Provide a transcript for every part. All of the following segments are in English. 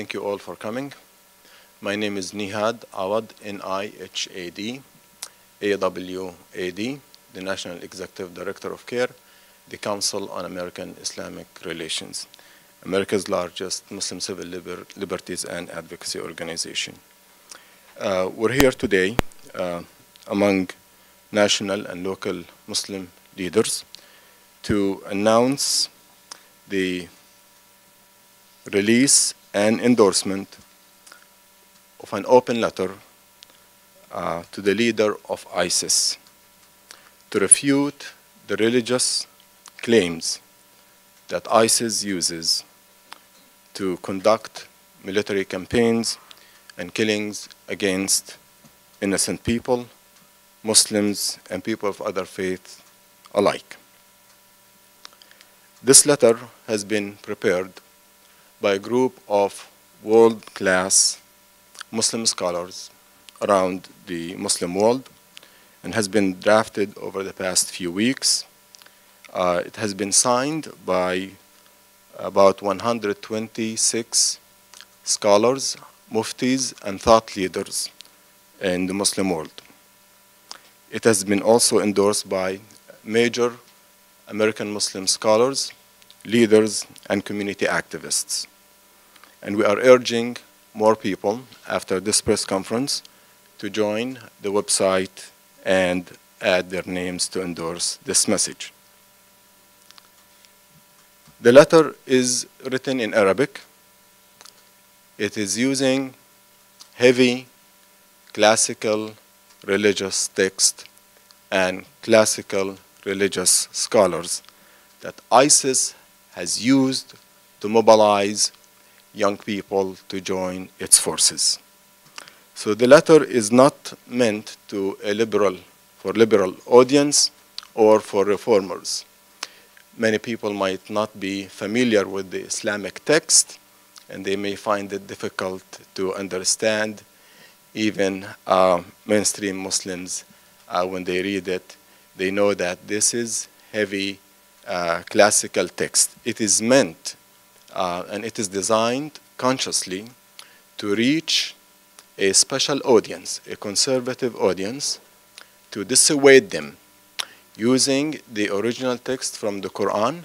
Thank you all for coming. My name is Nihad Awad, N-I-H-A-D, A-W-A-D, the National Executive Director of CAIR, the Council on American Islamic Relations, America's largest Muslim civil liberties and advocacy organization. We're here today among national and local Muslim leaders to announce the release and endorsement of an open letter to the leader of ISIS to refute the religious claims that ISIS uses to conduct military campaigns and killings against innocent people, Muslims, and people of other faiths alike. This letter has been prepared by a group of world-class Muslim scholars around the Muslim world and has been drafted over the past few weeks. It has been signed by about 126 scholars, muftis, and thought leaders in the Muslim world. It has been also endorsed by major American Muslim scholars, leaders, and community activists. And we are urging more people after this press conference to join the website and add their names to endorse this message. The letter is written in Arabic. It is using heavy classical religious text and classical religious scholars that ISIS has used to mobilize young people to join its forces. So the letter is not meant for liberal audience or for reformers. Many people might not be familiar with the Islamic text, and they may find it difficult to understand. Even mainstream Muslims, when they read it, they know that this is heavy classical text. It is meant and it is designed consciously to reach a special audience, a conservative audience, to dissuade them using the original text from the Quran,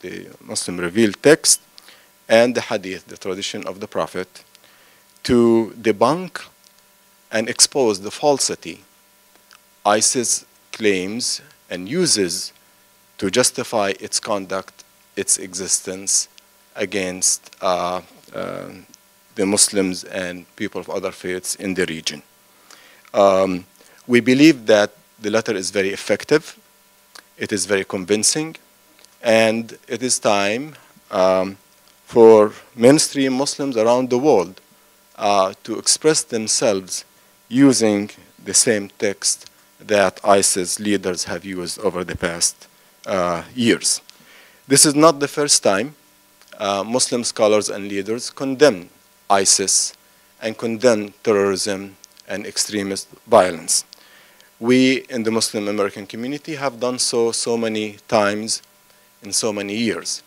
the Muslim revealed text, and the Hadith, the tradition of the Prophet, to debunk and expose the falsity ISIS claims and uses to justify its conduct, its existence against the Muslims and people of other faiths in the region. We believe that the letter is very effective, it is very convincing, and it is time for mainstream Muslims around the world to express themselves using the same text that ISIS leaders have used over the past years. This is not the first time Muslim scholars and leaders condemn ISIS and condemn terrorism and extremist violence. We in the Muslim American community have done so many times in so many years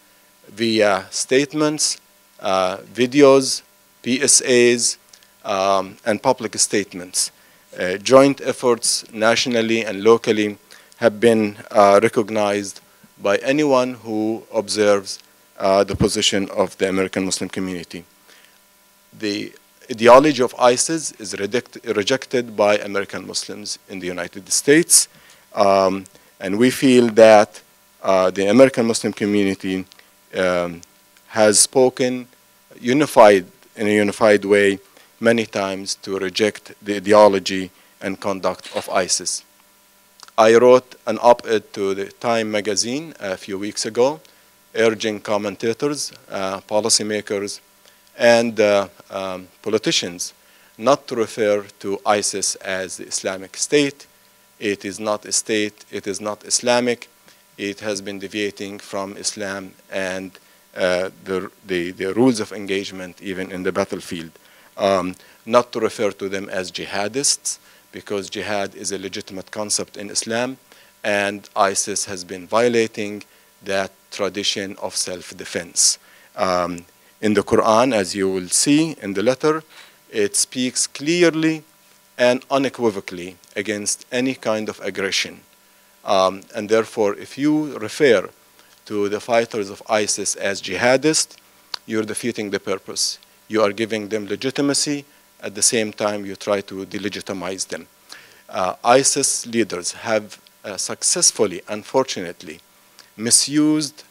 via statements, videos, PSAs, and public statements. Joint efforts nationally and locally have been recognized by anyone who observes the position of the American Muslim community. The ideology of ISIS is rejected by American Muslims in the United States, and we feel that the American Muslim community has spoken in a unified way many times to reject the ideology and conduct of ISIS. I wrote an op-ed to the Time magazine a few weeks ago, urging commentators, policymakers, and politicians not to refer to ISIS as the Islamic State. It is not a state, it is not Islamic. It has been deviating from Islam and the rules of engagement even in the battlefield. Not to refer to them as jihadists, because jihad is a legitimate concept in Islam, and ISIS has been violating that tradition of self-defense. In the Quran, as you will see in the letter, it speaks clearly and unequivocally against any kind of aggression. And therefore, if you refer to the fighters of ISIS as jihadists, you're defeating the purpose. You are giving them legitimacy. At the same time, you try to delegitimize them. ISIS leaders have successfully, unfortunately, misused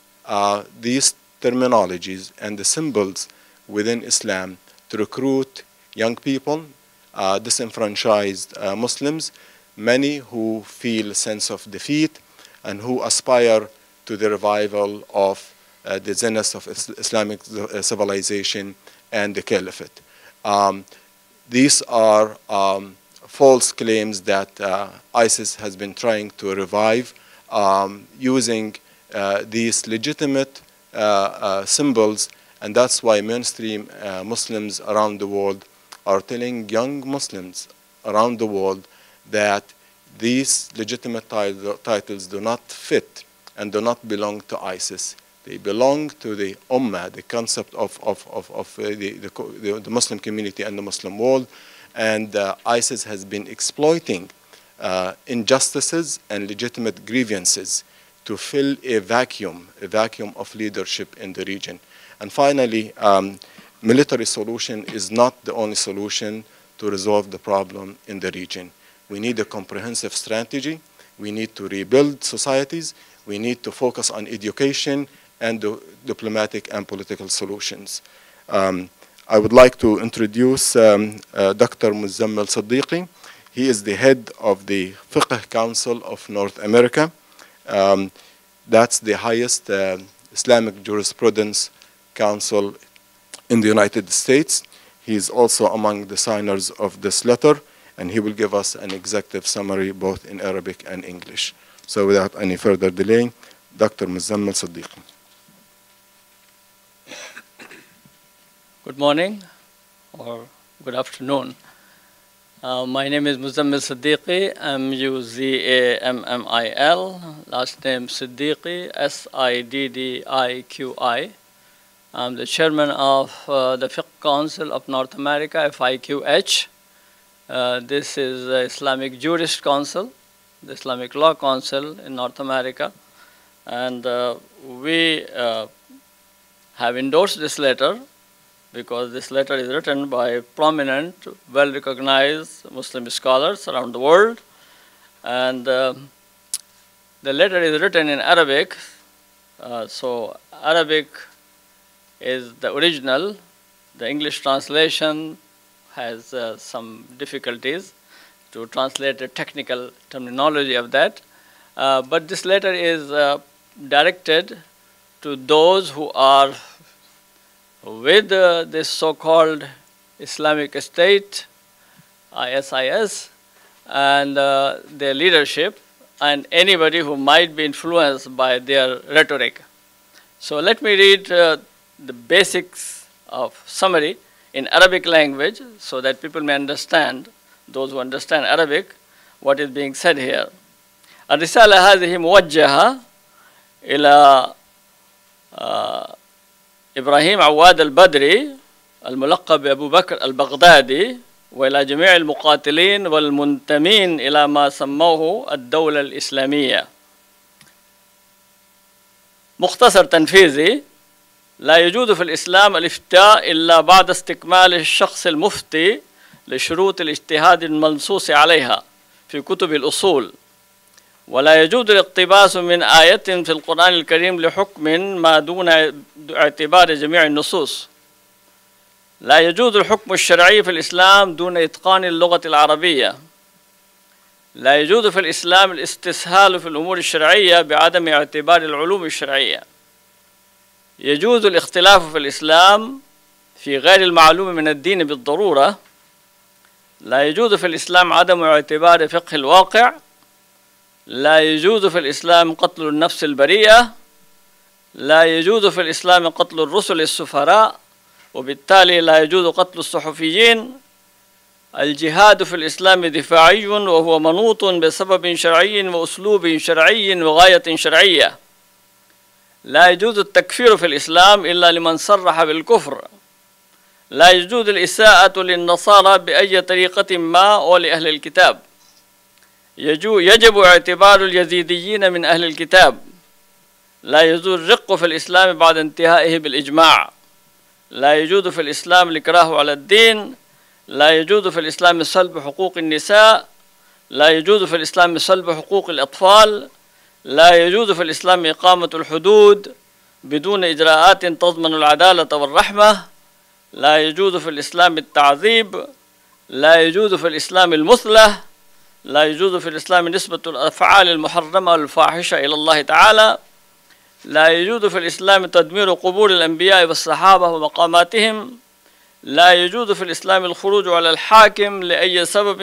these terminologies and the symbols within Islam to recruit young people, disenfranchised Muslims, many who feel a sense of defeat and who aspire to the revival of the zenith of Islamic civilization and the caliphate. These are false claims that ISIS has been trying to revive using these legitimate symbols, and that's why mainstream Muslims around the world are telling young Muslims around the world that these legitimate titles do not fit and do not belong to ISIS. They belong to the Ummah, the concept of the Muslim community and the Muslim world. And ISIS has been exploiting injustices and legitimate grievances to fill a vacuum of leadership in the region. And finally, military solution is not the only solution to resolve the problem in the region. We need a comprehensive strategy. We need to rebuild societies. We need to focus on education and diplomatic and political solutions. I would like to introduce Dr. Muzammil Siddiqui. He is the head of the Fiqh Council of North America. That's the highest Islamic jurisprudence council in the United States. He is also among the signers of this letter, and he will give us an executive summary both in Arabic and English. So without any further delay, Dr. Muzammil Siddiqui. Good morning or good afternoon. My name is Muzammil Siddiqui, M-U-Z-A-M-M-I-L, last name Siddiqui, S-I-D-D-I-Q-I. I'm the chairman of the Fiqh Council of North America, FIQH. This is the Islamic Jurist Council, the Islamic Law Council in North America. And we have endorsed this letter because this letter is written by prominent, well-recognized Muslim scholars around the world. And the letter is written in Arabic. So Arabic is the original. The English translation has some difficulties to translate the technical terminology of that. But this letter is directed to those who are with this so-called Islamic State, ISIS, and their leadership, and anybody who might be influenced by their rhetoric. So let me read the basics of summary in Arabic language so that people may understand, those who understand Arabic, what is being said here. الرسالة هذه موجهة إلى إبراهيم عواد البدري الملقب بأبو بكر البغدادي وإلى جميع المقاتلين والمنتمين إلى ما سموه الدولة الإسلامية. مختصر تنفيذي: لا يجوز في الإسلام الإفتاء إلا بعد استكمال الشخص المفتي لشروط الاجتهاد المنصوص عليها في كتب الأصول، ولا يجوز الاقتباس من آية في القرآن الكريم لحكم ما دون اعتبار جميع النصوص. لا يجوز الحكم الشرعي في الإسلام دون إتقان اللغة العربية. لا يجوز في الإسلام الاستسهال في الأمور الشرعية بعدم اعتبار العلوم الشرعية. يجوز الاختلاف في الإسلام في غير المعلوم من الدين بالضرورة. لا يجوز في الإسلام عدم اعتبار فقه الواقع. لا يجوز في الإسلام قتل النفس البريئة. لا يجوز في الإسلام قتل الرسل السفراء، وبالتالي لا يجوز قتل الصحفيين. الجهاد في الإسلام دفاعي وهو منوط بسبب شرعي وأسلوب شرعي وغاية شرعية. لا يجوز التكفير في الإسلام إلا لمن صرح بالكفر. لا يجوز الإساءة للنصارى بأي طريقة ما أو لأهل الكتاب. يجب اعتبار اليزيديين من أهل الكتاب. لا يجوز الرق في الإسلام بعد انتهائه بالإجماع. لا يجوز في الإسلام الإكراه على الدين. لا يجوز في الإسلام سلب حقوق النساء. لا يجوز في الإسلام سلب حقوق الأطفال. لا يجوز في الإسلام إقامة الحدود بدون إجراءات تضمن العدالة والرحمة. لا يجوز في الإسلام التعذيب. لا يجوز في الإسلام المثلة. لا يجوز في الإسلام نسبة الأفعال المحرمة والفاحشة إلى الله تعالى. لا يجوز في الإسلام تدمير قبور الأنبياء والصحابة ومقاماتهم. لا يجوز في الإسلام الخروج على الحاكم لأي سبب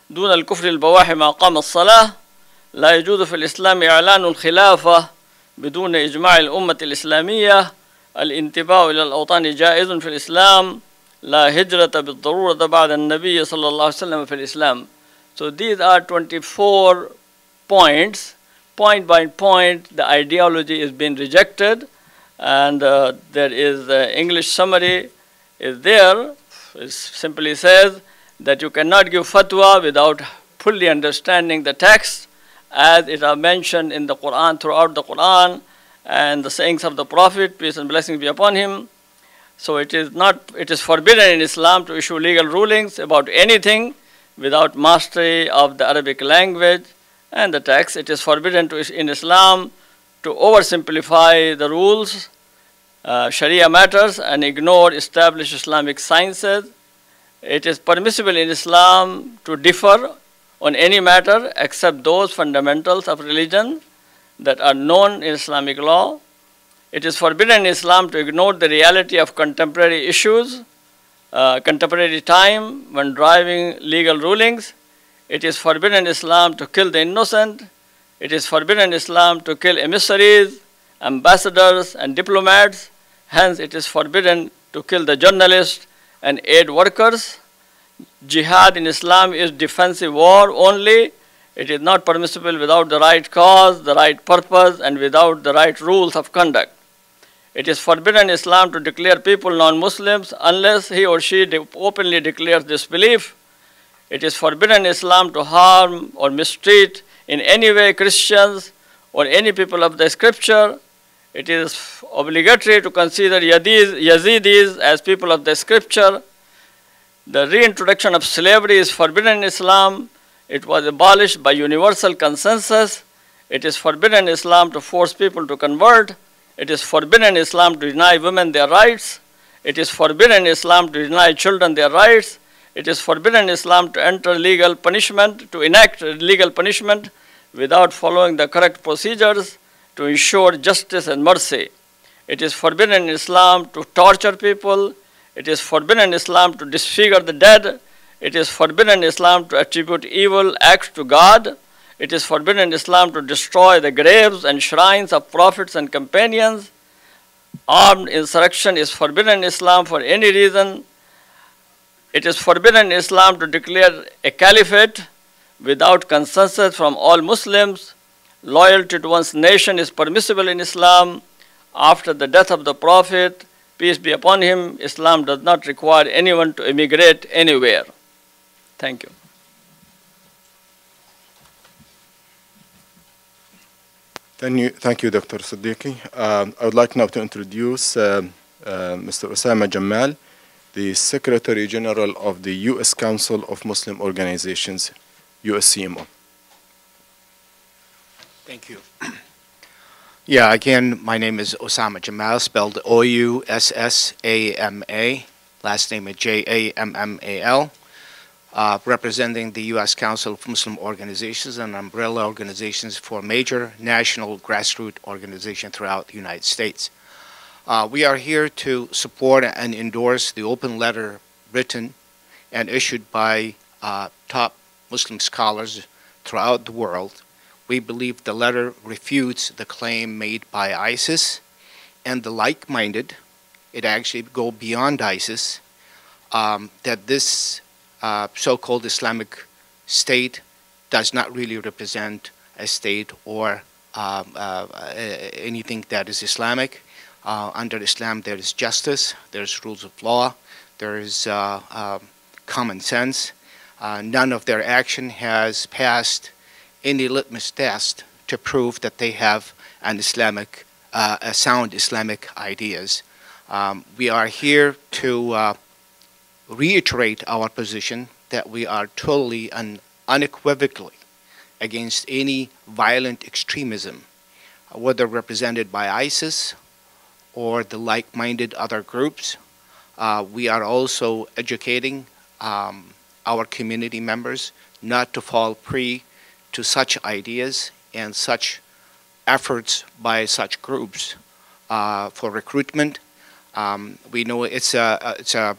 دون الكفر البواح ما قام الصلاة. لا يجوز في الإسلام إعلان الخلافة بدون إجماع الأمة الإسلامية. الانتماء إلى الأوطان جائز في الإسلام. لا هجرة بالضرورة بعد النبي صلى الله عليه وسلم في الإسلام. So these are 24 points. Point by point, the ideology is being rejected, and there is the English summary is there. It simply says that you cannot give fatwa without fully understanding the text, as it are mentioned in the Quran, throughout the Quran, and the sayings of the Prophet, peace and blessings be upon him. So it is forbidden in Islam to issue legal rulings about anything without mastery of the Arabic language and the text. It is forbidden in Islam to oversimplify the rules, Sharia matters, and ignore established Islamic sciences. It is permissible in Islam to differ on any matter except those fundamentals of religion that are known in Islamic law. It is forbidden in Islam to ignore the reality of contemporary issues, contemporary time when driving legal rulings. It is forbidden in Islam to kill the innocent. It is forbidden in Islam to kill emissaries, ambassadors, and diplomats. Hence, it is forbidden to kill the journalists and aid workers. Jihad in Islam is defensive war only. It is not permissible without the right cause, the right purpose, and without the right rules of conduct. It is forbidden in Islam to declare people non-Muslims unless he or she openly declares this belief. It is forbidden in Islam to harm or mistreat in any way Christians or any people of the scripture. It is obligatory to consider Yazidis as people of the scripture. The reintroduction of slavery is forbidden in Islam. It was abolished by universal consensus. It is forbidden in Islam to force people to convert. It is forbidden in Islam to deny women their rights. It is forbidden in Islam to deny children their rights. It is forbidden in Islam to enact legal punishment without following the correct procedures to ensure justice and mercy. It is forbidden in Islam to torture people. It is forbidden in Islam to disfigure the dead. It is forbidden in Islam to attribute evil acts to God. It is forbidden in Islam to destroy the graves and shrines of prophets and companions. Armed insurrection is forbidden in Islam for any reason. It is forbidden in Islam to declare a caliphate without consensus from all Muslims. Loyalty to one's nation is permissible in Islam. After the death of the Prophet, peace be upon him, Islam does not require anyone to emigrate anywhere. Thank you. Thank you, Dr. Siddiqui. I would like now to introduce Mr. Osama Jamal, the Secretary General of the U.S. Council of Muslim Organizations, USCMO. Thank you. Yeah, again, my name is Osama Jamal, spelled O-U-S-S-A-M-A, last name is J-A-M-M-A-L. Representing the U.S. Council of Muslim Organizations and umbrella organizations for major national grassroots organizations throughout the United States. We are here to support and endorse the open letter written and issued by top Muslim scholars throughout the world. We believe the letter refutes the claim made by ISIS and the like-minded. It actually goes beyond ISIS, that this so-called Islamic State does not really represent a state or anything that is Islamic. Under Islam, there is justice, there's rules of law, there is common sense. None of their action has passed any litmus test to prove that they have an Islamic, a sound Islamic ideas. We are here to reiterate our position that we are totally and unequivocally against any violent extremism, whether represented by ISIS or the like-minded other groups. We are also educating our community members not to fall prey to such ideas and such efforts by such groups for recruitment. We know it's a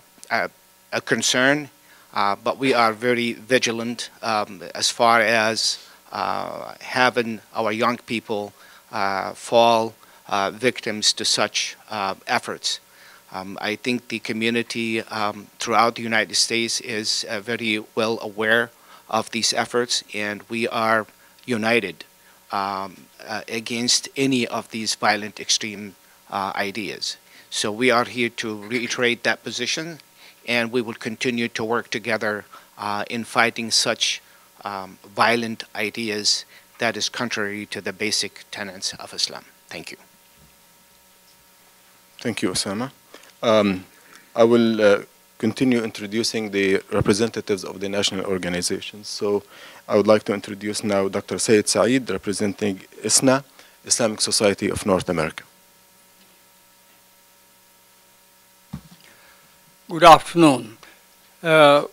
concern, but we are very vigilant as far as having our young people fall victims to such efforts. I think the community throughout the United States is very well aware of these efforts, and we are united against any of these violent extreme ideas. So we are here to reiterate that position, and we will continue to work together in fighting such violent ideas that is contrary to the basic tenets of Islam. Thank you. Thank you, Osama. I will continue introducing the representatives of the national organizations. So I would like to introduce now Dr. Said Saeed, representing ISNA, Islamic Society of North America. Good afternoon.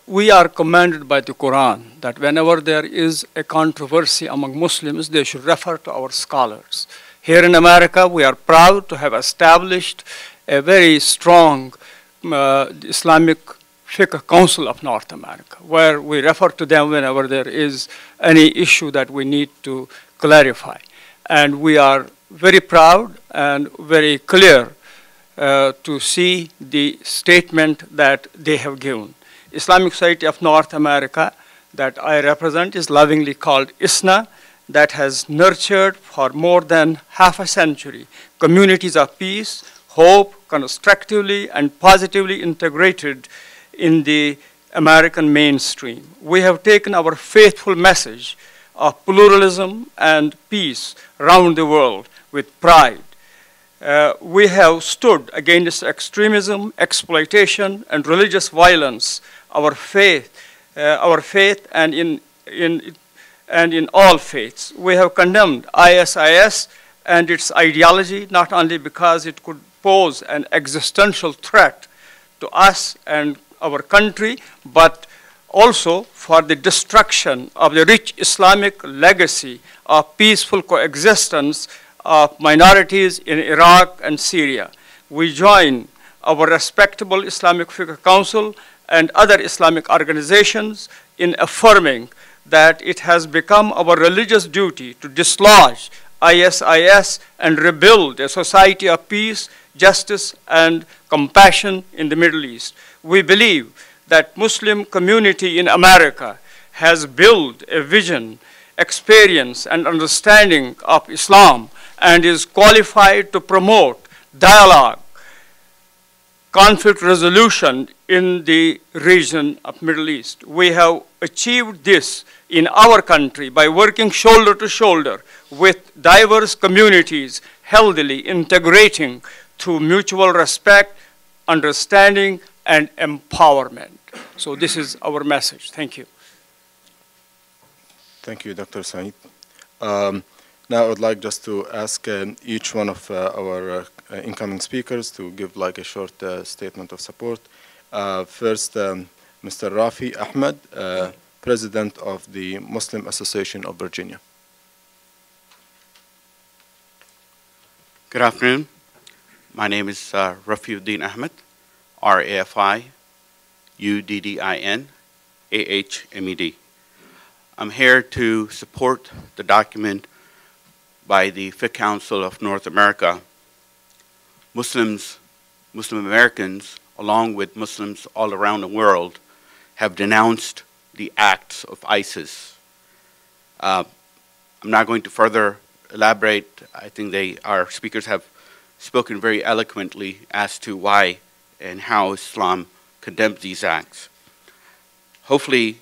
We are commanded by the Quran that whenever there is a controversy among Muslims, they should refer to our scholars. Here in America, we are proud to have established a very strong Islamic Fiqh Council of North America, where we refer to them whenever there is any issue that we need to clarify. And we are very proud and very clear to see the statement that they have given. Islamic Society of North America that I represent is lovingly called ISNA, that has nurtured for more than half a century communities of peace, hope, constructively and positively integrated in the American mainstream. We have taken our faithful message of pluralism and peace around the world with pride. We have stood against extremism, exploitation, and religious violence. Our faith, and in all faiths. We have condemned ISIS and its ideology, not only because it could pose an existential threat to us and our country, but also for the destruction of the rich Islamic legacy of peaceful coexistence of minorities in Iraq and Syria. We join our respectable Islamic Fiqh Council and other Islamic organizations in affirming that it has become our religious duty to dislodge ISIS and rebuild a society of peace, justice, and compassion in the Middle East. We believe that Muslim community in America has built a vision, experience, and understanding of Islam and is qualified to promote dialogue, conflict resolution in the region of Middle East. We have achieved this in our country by working shoulder to shoulder with diverse communities, healthily integrating through mutual respect, understanding, and empowerment. So this is our message. Thank you. Thank you, Dr. Saeed. Now I would like just to ask each one of our incoming speakers to give like a short statement of support. First, Mr. Rafi Ahmed, President of the Muslim Association of Virginia. Good afternoon. My name is Refuting Ahmed, R-A-F-I-U-D-D-I-N-A-H-M-E-D. I'm here to support the document by the Fiqh Council of North America. Muslim Americans, along with Muslims all around the world, have denounced the acts of ISIS. I'm not going to further elaborate. I think our speakers have spoken very eloquently as to why and how Islam condemns these acts. Hopefully,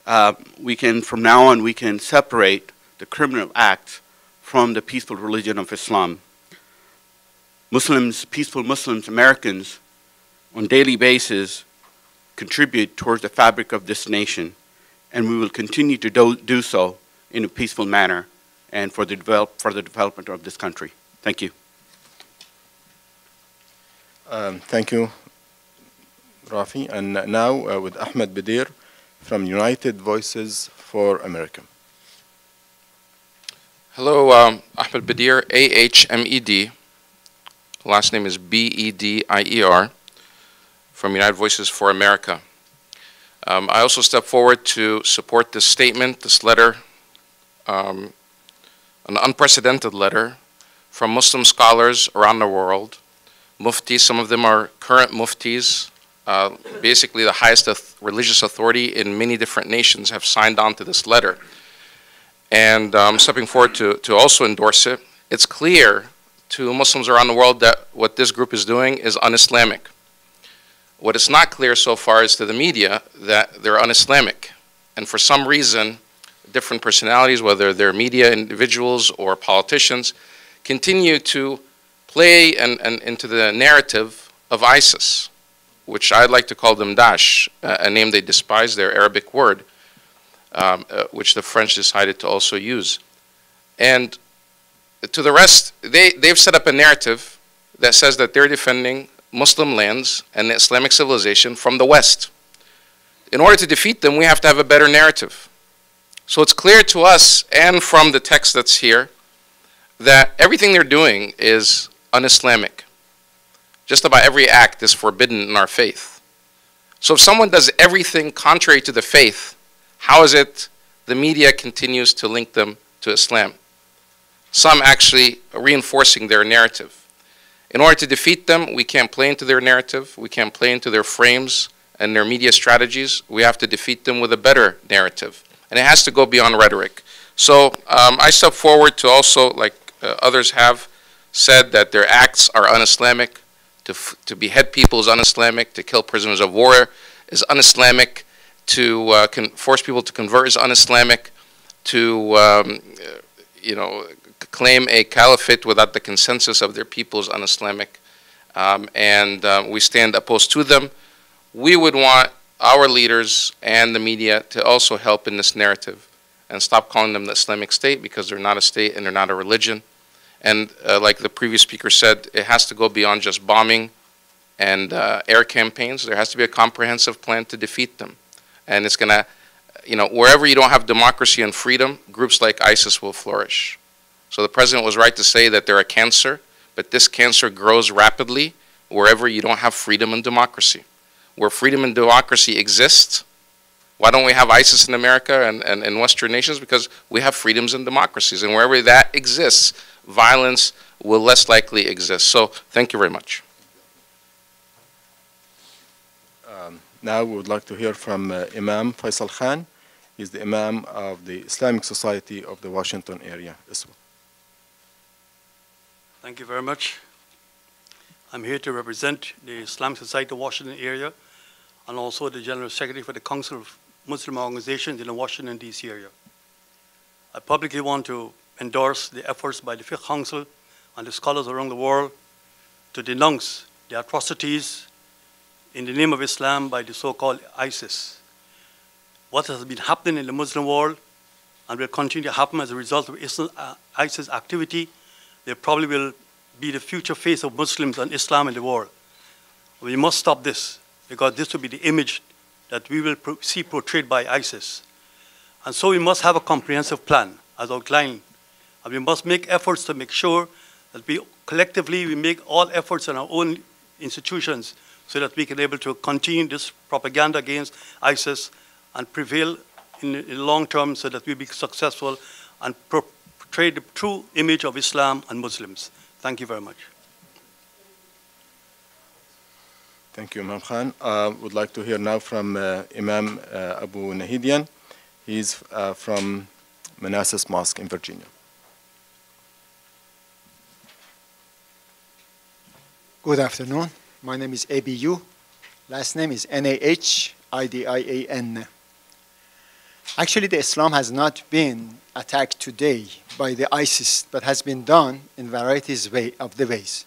from now on, we can separate the criminal acts from the peaceful religion of Islam. Muslims, peaceful Muslims, Americans, on a daily basis, contribute towards the fabric of this nation, and we will continue to do so in a peaceful manner and for the development of this country. Thank you. Thank you, Rafi. And now with Ahmed Badir from United Voices for America. Hello, Ahmed Badir, A-H-M-E-D. Last name is B-E-D-I-E-R, from United Voices for America. I also step forward to support this statement, this letter, an unprecedented letter from Muslim scholars around the world, muftis. Some of them are current muftis, basically the highest religious authority in many different nations have signed on to this letter. And I'm stepping forward to also endorse it. It's clear to Muslims around the world that what this group is doing is un-Islamic. What is not clear so far is to the media that they're un-Islamic. And for some reason, different personalities, whether they're media individuals or politicians, continue to play into the narrative of ISIS, which I'd like to call them Daesh, a name they despise, their Arabic word, which the French decided to also use. And to the rest, they've set up a narrative that says that they're defending Muslim lands and the Islamic civilization from the West. In order to defeat them, we have to have a better narrative. So it's clear to us, and from the text that's here, that everything they're doing is un-Islamic. Just about every act is forbidden in our faith. So if someone does everything contrary to the faith, how is it the media continues to link them to Islam? Some actually reinforcing their narrative. In order to defeat them, we can't play into their narrative, we can't play into their frames and their media strategies. We have to defeat them with a better narrative. And it has to go beyond rhetoric. So I step forward to also, like others have said, that their acts are un-Islamic. To behead people is un-Islamic. To kill prisoners of war is un-Islamic. To force people to convert is un-Islamic. To claim a caliphate without the consensus of their people is un-Islamic. We stand opposed to them. We would want our leaders and the media to also help in this narrative and stop calling them the Islamic State, because they're not a state and they're not a religion. And like the previous speaker said, it has to go beyond just bombing and air campaigns. There has to be a comprehensive plan to defeat them. And it's going to, wherever you don't have democracy and freedom, groups like ISIS will flourish. So the president was right to say that they're a cancer, but this cancer grows rapidly wherever you don't have freedom and democracy. Where freedom and democracy exist, why don't we have ISIS in America and in Western nations? Because we have freedoms and democracies, and wherever that exists, violence will less likely exist. So thank you very much. Now we would like to hear from Imam Faisal Khan. He's the Imam of the Islamic Society of the Washington area. Thank you very much. I'm here to represent the Islamic Society of Washington area and also the General Secretary for the Council of Muslim Organizations in the Washington, D.C. area. I publicly want to endorse the efforts by the Fiqh Council and the scholars around the world to denounce the atrocities in the name of Islam by the so-called ISIS. What has been happening in the Muslim world and will continue to happen as a result of ISIS activity, they probably will be the future face of Muslims and Islam in the world. We must stop this, because this will be the image that we will see portrayed by ISIS. And so we must have a comprehensive plan, as outlined. And we must make efforts to make sure that we collectively make all efforts in our own institutions so that we can be able to continue this propaganda against ISIS and prevail in the long term so that we be successful and portray the true image of Islam and Muslims. Thank you very much. Thank you, Imam Khan. Would like to hear now from Imam Abu Nahidian. He's from Manassas Mosque in Virginia. Good afternoon. My name is ABU. Last name is Nahidian. Actually, the Islam has not been attacked today by the ISIS, but has been done in varieties of the ways.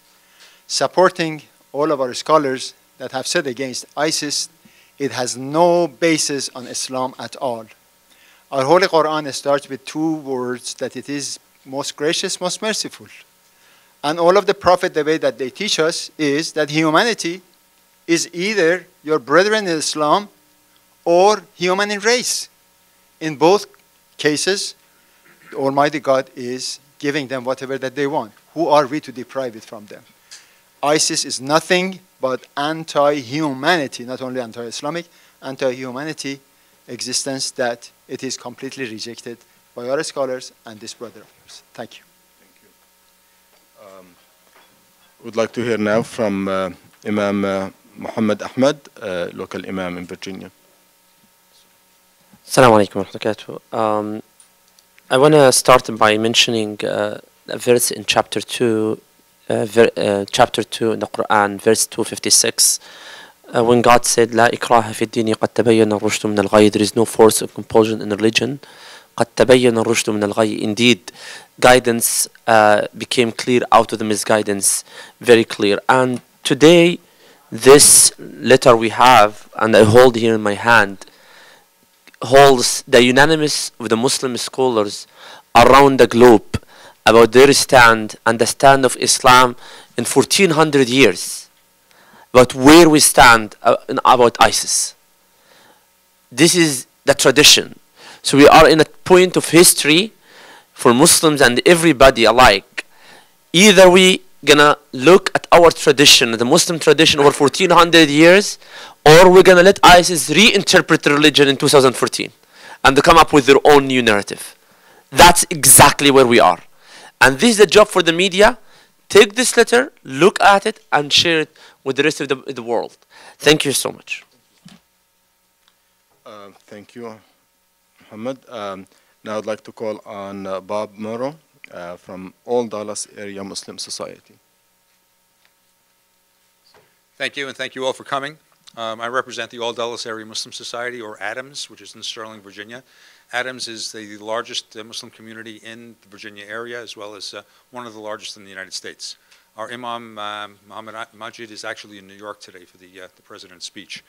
Supporting all of our scholars that have said against ISIS, it has no basis on Islam at all. Our Holy Quran starts with two words, that it is most gracious, most merciful. And all of the Prophet, the way that they teach us is that humanity is either your brethren in Islam or human in race. In both cases, the Almighty God is giving them whatever that they want. Who are we to deprive it from them? ISIS is nothing but anti-humanity, not only anti-Islamic, anti-humanity existence that it is completely rejected by our scholars and this brother of yours. Thank you. Would like to hear now from Imam Muhammad Ahmad, local Imam in Virginia. Assalamu alaikum wa rahmatullahi. I want to start by mentioning a verse in chapter 2 in the Quran, verse 256, when God said, "La ikraha fi ad-din qad tabayyana ar-rushd min al-ghayy." There is no force of compulsion in religion. قد تبين الرشد من الغي. Indeed, guidance became clear out of the misguidance, very clear. And today, this letter we have, and I hold here in my hand, holds the unanimous of the Muslim scholars around the globe about their stand and the stand of Islam in 1400 years, about where we stand about ISIS. This is the tradition. So we are in a point of history for Muslims and everybody alike. Either we gonna look at our tradition, the Muslim tradition over 1400 years, or we're gonna let ISIS reinterpret the religion in 2014 and they come up with their own new narrative. That's exactly where we are. And this is the job for the media. Take this letter, look at it, and share it with the rest of the world. Thank you so much. Thank you, Muhammad. Now I'd like to call on Bob Morrow from All Dallas Area Muslim Society. Thank you, and thank you all for coming. I represent the All Dallas Area Muslim Society, or ADAMS, which is in Sterling, Virginia. ADAMS is the largest Muslim community in the Virginia area, as well as one of the largest in the United States. Our Imam, Muhammad Majid, is actually in New York today for the President's speech.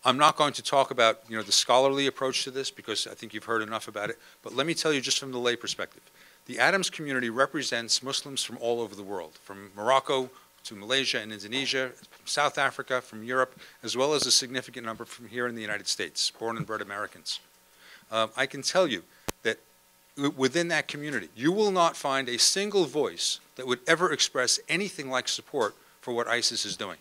I'm not going to talk about the scholarly approach to this, because I think you've heard enough about it, but let me tell you just from the lay perspective. The ADAMS community represents Muslims from all over the world, from Morocco to Malaysia and Indonesia, from South Africa, from Europe, as well as a significant number from here in the United States, born and bred Americans. I can tell you that within that community, you will not find a single voice that would ever express anything like support for what ISIS is doing.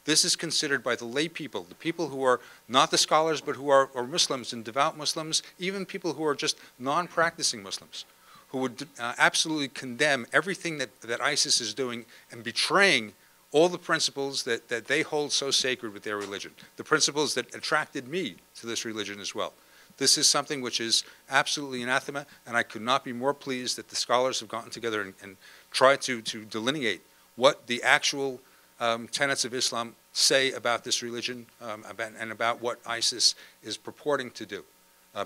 This is considered by the lay people, the people who are not the scholars, but who are Muslims and devout Muslims, even people who are just non-practicing Muslims, who would absolutely condemn everything that ISIS is doing and betraying all the principles that they hold so sacred with their religion, the principles that attracted me to this religion as well. This is something which is absolutely anathema, and I could not be more pleased that the scholars have gotten together and tried to delineate what the actual tenets of Islam say about this religion and about what ISIS is purporting to do,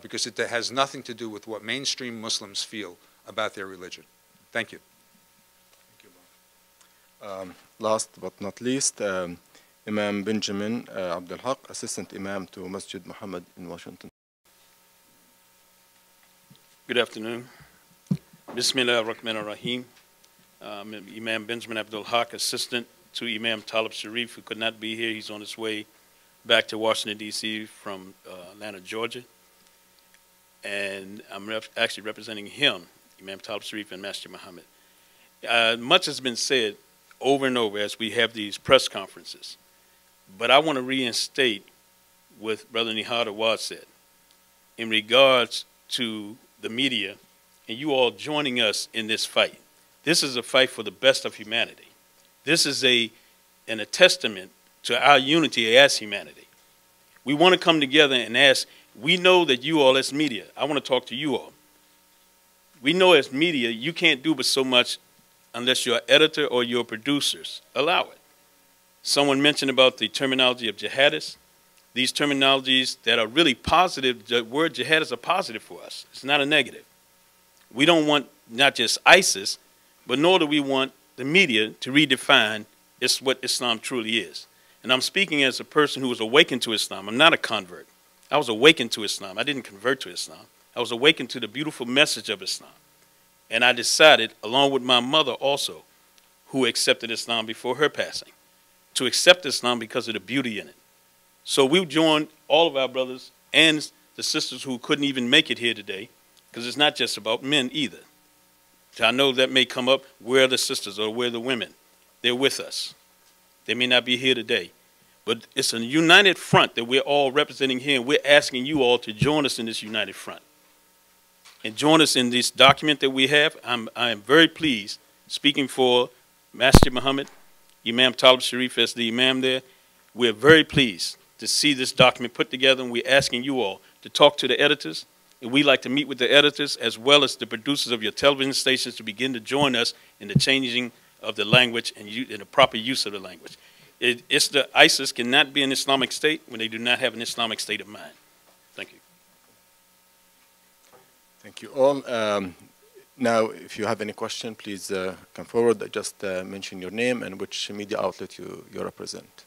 because it has nothing to do with what mainstream Muslims feel about their religion. Thank you. Thank you, Bob. Last but not least, Imam Benjamin Abdul Haq, Assistant Imam to Masjid Muhammad in Washington. Good afternoon. Bismillah ar-Rahman ar-Rahim. Imam Benjamin Abdul Haq, Assistant to Imam Talib Sharif, who could not be here. He's on his way back to Washington, D.C. from Atlanta, Georgia. And I'm actually representing him, Imam Talib Sharif and Master Muhammad. Much has been said over and over as we have these press conferences. But I want to reinstate what Brother Nihad Awad said in regards to the media and you all joining us in this fight. This is a fight for the best of humanity. This is a testament to our unity as humanity. We want to come together and ask, we know that you all as media, I want to talk to you all. We know as media, you can't do but so much unless your editor or your producers allow it. Someone mentioned about the terminology of jihadists. These terminologies that are really positive, the word jihad is a positive for us. It's not a negative. We don't want not just ISIS, but nor do we want the media to redefine what Islam truly is. And I'm speaking as a person who was awakened to Islam. I'm not a convert. I was awakened to Islam. I didn't convert to Islam. I was awakened to the beautiful message of Islam. And I decided, along with my mother also, who accepted Islam before her passing, to accept Islam because of the beauty in it. So we joined all of our brothers and the sisters who couldn't even make it here today, because it's not just about men either. So I know that may come up, where are the sisters or where are the women? They're with us. They may not be here today. But it's a united front that we're all representing here, and we're asking you all to join us in this united front. And join us in this document that we have. I am very pleased, speaking for Master Muhammad, Imam Talib Sharif as the Imam there, we're very pleased to see this document put together, and we're asking you all to talk to the editors, and we'd like to meet with the editors as well as the producers of your television stations to begin to join us in the changing of the language and the proper use of the language. ISIS cannot be an Islamic state when they do not have an Islamic state of mind. Thank you. Thank you all. Now, if you have any question, please come forward. Just mention your name and which media outlet you represent.